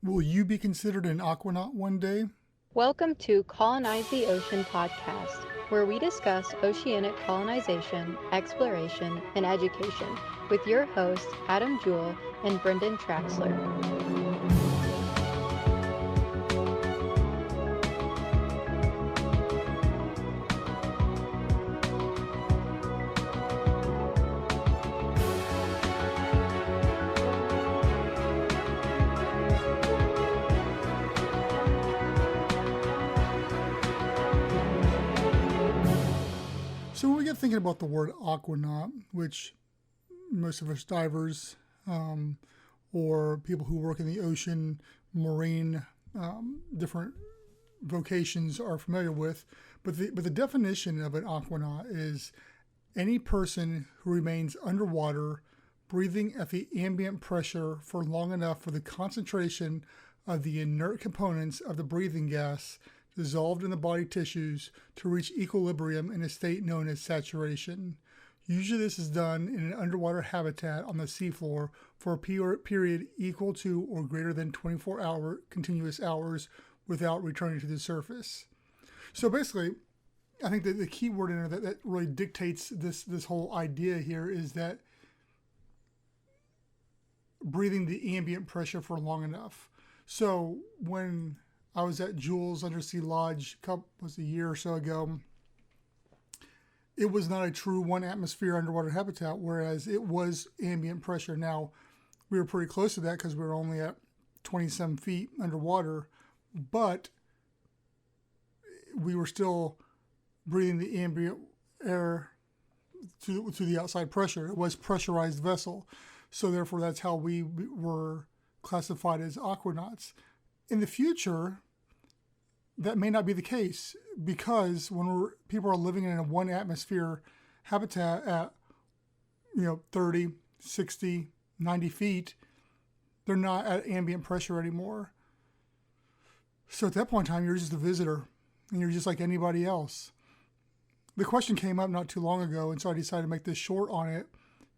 Will you be considered an aquanaut one day? Welcome to Colonize the Ocean podcast, where we discuss oceanic colonization, exploration, and education with your hosts Adam Jewell and Brendan Traxler. So when we get thinking about the word aquanaut, which most of us divers or people who work in the ocean, marine, different vocations are familiar with, but the definition of an aquanaut is any person who remains underwater, breathing at the ambient pressure for long enough for the concentration of the inert components of the breathing gas dissolved in the body tissues to reach equilibrium in a state known as saturation. Usually this is done in an underwater habitat on the seafloor for a period equal to or greater than 24-hour continuous hours without returning to the surface. So basically, I think that the key word in there that really dictates this whole idea here is that breathing the ambient pressure for long enough. So when I was at Jules Undersea Lodge a year or so ago, it was not a true one atmosphere underwater habitat, whereas it was ambient pressure. Now, we were pretty close to that because we were only at 27 feet underwater, but we were still breathing the ambient air to the outside pressure. It was pressurized vessel. So therefore, that's how we were classified as aquanauts. In the future, that may not be the case, because when people are living in a one atmosphere habitat at 30, 60, 90 feet, they're not at ambient pressure anymore. So at that point in time, you're just a visitor and you're just like anybody else. The question came up not too long ago, and so I decided to make this short on it,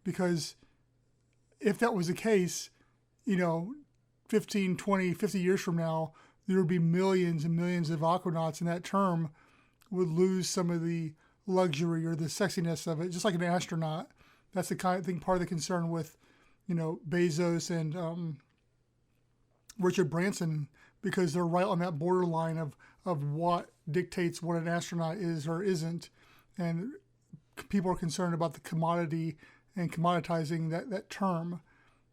because if that was the case, 15, 20, 50 years from now, there would be millions and millions of aquanauts, and that term would lose some of the luxury or the sexiness of it, just like an astronaut. That's the kind of thing, part of the concern with, Bezos and Richard Branson, because they're right on that borderline of what dictates what an astronaut is or isn't. And people are concerned about the commodity and commoditizing that term.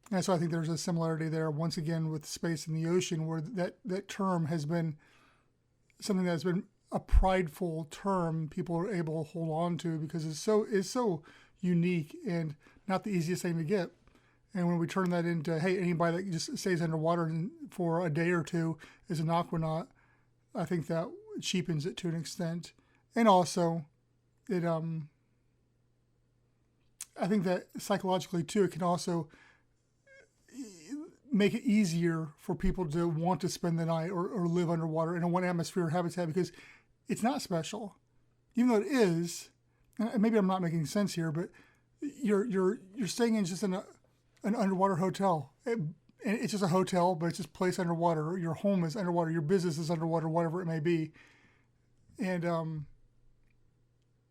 And so I think there's a similarity there, once again, with space and the ocean, where that term has been something that's been a prideful term people are able to hold on to, because it's so unique and not the easiest thing to get. And when we turn that into, hey, anybody that just stays underwater for a day or two is an aquanaut, I think that cheapens it to an extent. And also, it I think that psychologically too, it can also make it easier for people to want to spend the night or live underwater in a one atmosphere habitat, because it's not special, even though it is. And maybe I'm not making sense here, but you're staying in just an underwater hotel. It's just a hotel, but it's just placed underwater. Your home is underwater. Your business is underwater, whatever it may be. And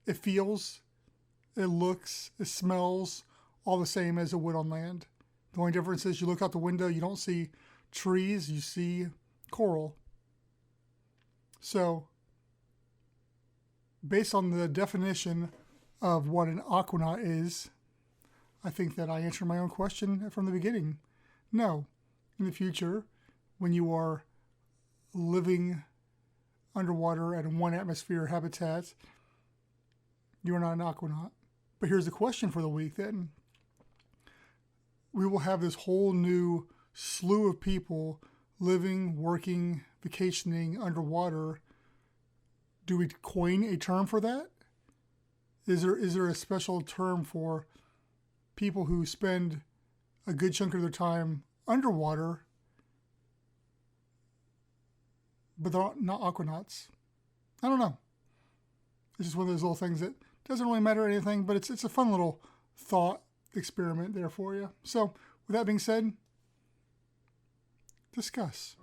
it feels, it looks, it smells all the same as it would on land. The only difference is you look out the window, you don't see trees, you see coral. So, based on the definition of what an aquanaut is, I think that I answered my own question from the beginning. No. In the future, when you are living underwater at a one atmosphere habitat, you are not an aquanaut. But here's the question for the week then. We will have this whole new slew of people living, working, vacationing underwater. Do we coin a term for that? Is there a special term for people who spend a good chunk of their time underwater, but they're not aquanauts? I don't know. It's just one of those little things that doesn't really matter or anything, but it's a fun little thought experiment there for you. So with that being said, Discuss.